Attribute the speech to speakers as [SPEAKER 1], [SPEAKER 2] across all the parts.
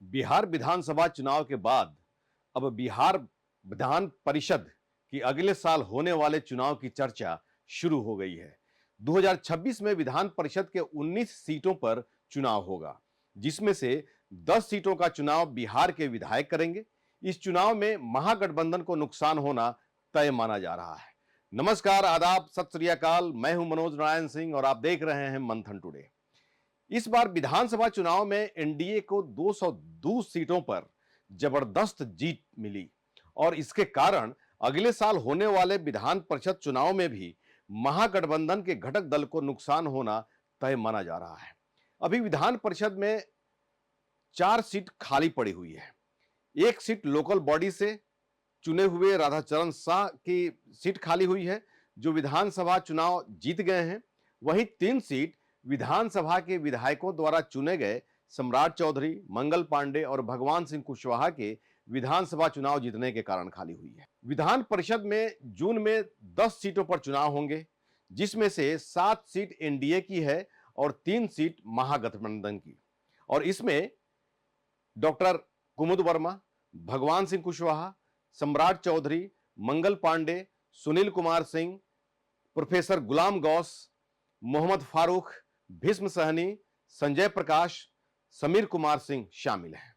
[SPEAKER 1] बिहार विधानसभा चुनाव के बाद अब बिहार विधान परिषद की अगले साल होने वाले चुनाव की चर्चा शुरू हो गई है। 2026 में विधान परिषद के 19 सीटों पर चुनाव होगा, जिसमें से 10 सीटों का चुनाव बिहार के विधायक करेंगे। इस चुनाव में महागठबंधन को नुकसान होना तय माना जा रहा है। नमस्कार, आदाब, सत श्री अकाल। मैं हूं मनोज नारायण सिंह और आप देख रहे हैं मंथन टुडे। इस बार विधानसभा चुनाव में एनडीए को 202 सीटों पर जबरदस्त जीत मिली और इसके कारण अगले साल होने वाले विधान परिषद चुनाव में भी महागठबंधन के घटक दल को नुकसान होना तय माना जा रहा है। अभी विधान परिषद में 4 सीट खाली पड़ी हुई है। एक सीट लोकल बॉडी से चुने हुए राधाचरण शाह की सीट खाली हुई है, जो विधानसभा चुनाव जीत गए हैं। वहीं 3 सीट विधानसभा के विधायकों द्वारा चुने गए सम्राट चौधरी, मंगल पांडे और भगवान सिंह कुशवाहा के विधानसभा चुनाव जीतने के कारण खाली हुई है। विधान परिषद में जून में 10 सीटों पर चुनाव होंगे, जिसमें से 7 सीट एनडीए की है और 3 सीट महागठबंधन की। और इसमें डॉक्टर कुमुद वर्मा, भगवान सिंह कुशवाहा, सम्राट चौधरी, मंगल पांडे, सुनील कुमार सिंह, प्रोफेसर गुलाम गौस, मोहम्मद फारूक, भीष्म सहनी, संजय प्रकाश, समीर कुमार सिंह शामिल हैं।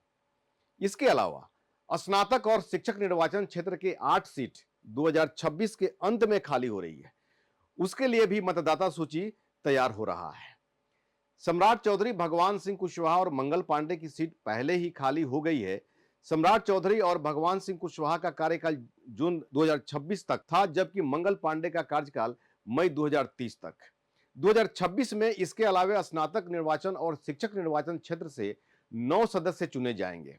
[SPEAKER 1] इसके अलावा स्नातक और शिक्षक निर्वाचन क्षेत्र के 8 सीट 2026 के अंत में खाली हो रही है। उसके लिए भी मतदाता सूची तैयार हो रहा है। सम्राट चौधरी, भगवान सिंह कुशवाहा और मंगल पांडे की सीट पहले ही खाली हो गई है। सम्राट चौधरी और भगवान सिंह कुशवाहा का कार्यकाल जून 2026 तक था, जबकि मंगल पांडे का कार्यकाल मई 2030 तक। 2026 में इसके अलावा स्नातक निर्वाचन और शिक्षक निर्वाचन क्षेत्र से 9 सदस्य चुने जाएंगे,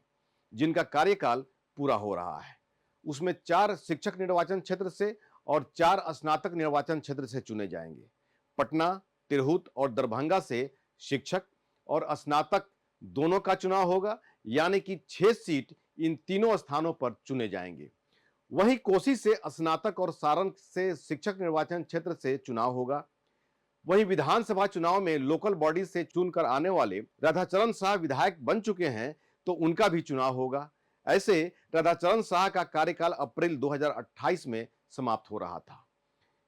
[SPEAKER 1] जिनका कार्यकाल पूरा हो रहा है। उसमें 4 शिक्षक निर्वाचन क्षेत्र से और 4 स्नातक निर्वाचन क्षेत्र से चुने जाएंगे। पटना, तिरहुत और दरभंगा से शिक्षक और स्नातक दोनों का चुनाव होगा, यानी कि 6 सीट इन तीनों स्थानों पर चुने जाएंगे। वहीं कोसी से स्नातक और सारण से शिक्षक निर्वाचन क्षेत्र से चुनाव होगा। वहीं विधानसभा चुनाव में लोकल बॉडी से चुनकर आने वाले राधाचरण शाह विधायक बन चुके हैं, तो उनका भी चुनाव होगा। ऐसे राधाचरण शाह का कार्यकाल अप्रैल 2028 में समाप्त हो रहा था।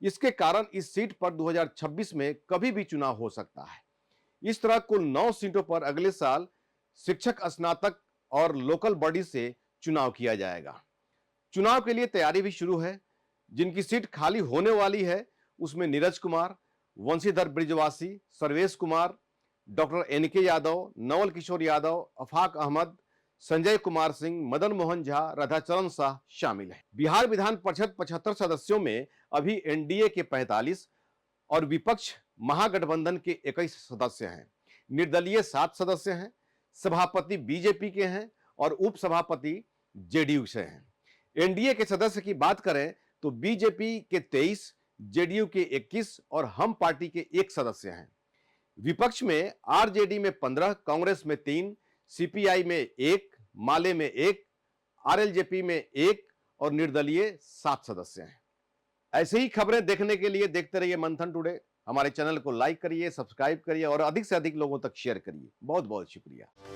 [SPEAKER 1] इसके कारण इस सीट पर 2026 में कभी भी चुनाव हो सकता है। इस तरह कुल 9 सीटों पर अगले साल शिक्षक, स्नातक और लोकल बॉडी से चुनाव किया जाएगा। चुनाव के लिए तैयारी भी शुरू है। जिनकी सीट खाली होने वाली है उसमें नीरज कुमार, वंशीधर ब्रिजवासी, सर्वेश कुमार, डॉक्टर एनके यादव, नवल किशोर यादव, अफाक अहमद, संजय कुमार सिंह, मदन मोहन झा, राधाचरण शाह शामिल हैं। बिहार विधान परिषद 75 सदस्यों में अभी एनडीए के 45 और विपक्ष महागठबंधन के 21 सदस्य हैं। निर्दलीय 7 सदस्य हैं। सभापति बीजेपी के हैं और उपसभापति जेडीयू से हैं। एनडीए के सदस्य की बात करें तो बीजेपी के 23, जेडीयू के 21 और हम पार्टी के 1 सदस्य हैं। विपक्ष में आरजेडी में 15, कांग्रेस में 3, सीपीआई में 1, माले में 1, आरएलजेपी में 1 और निर्दलीय 7 सदस्य हैं। ऐसे ही खबरें देखने के लिए देखते रहिए मंथन टुडे। हमारे चैनल को लाइक करिए, सब्सक्राइब करिए और अधिक से अधिक लोगों तक शेयर करिए। बहुत बहुत शुक्रिया।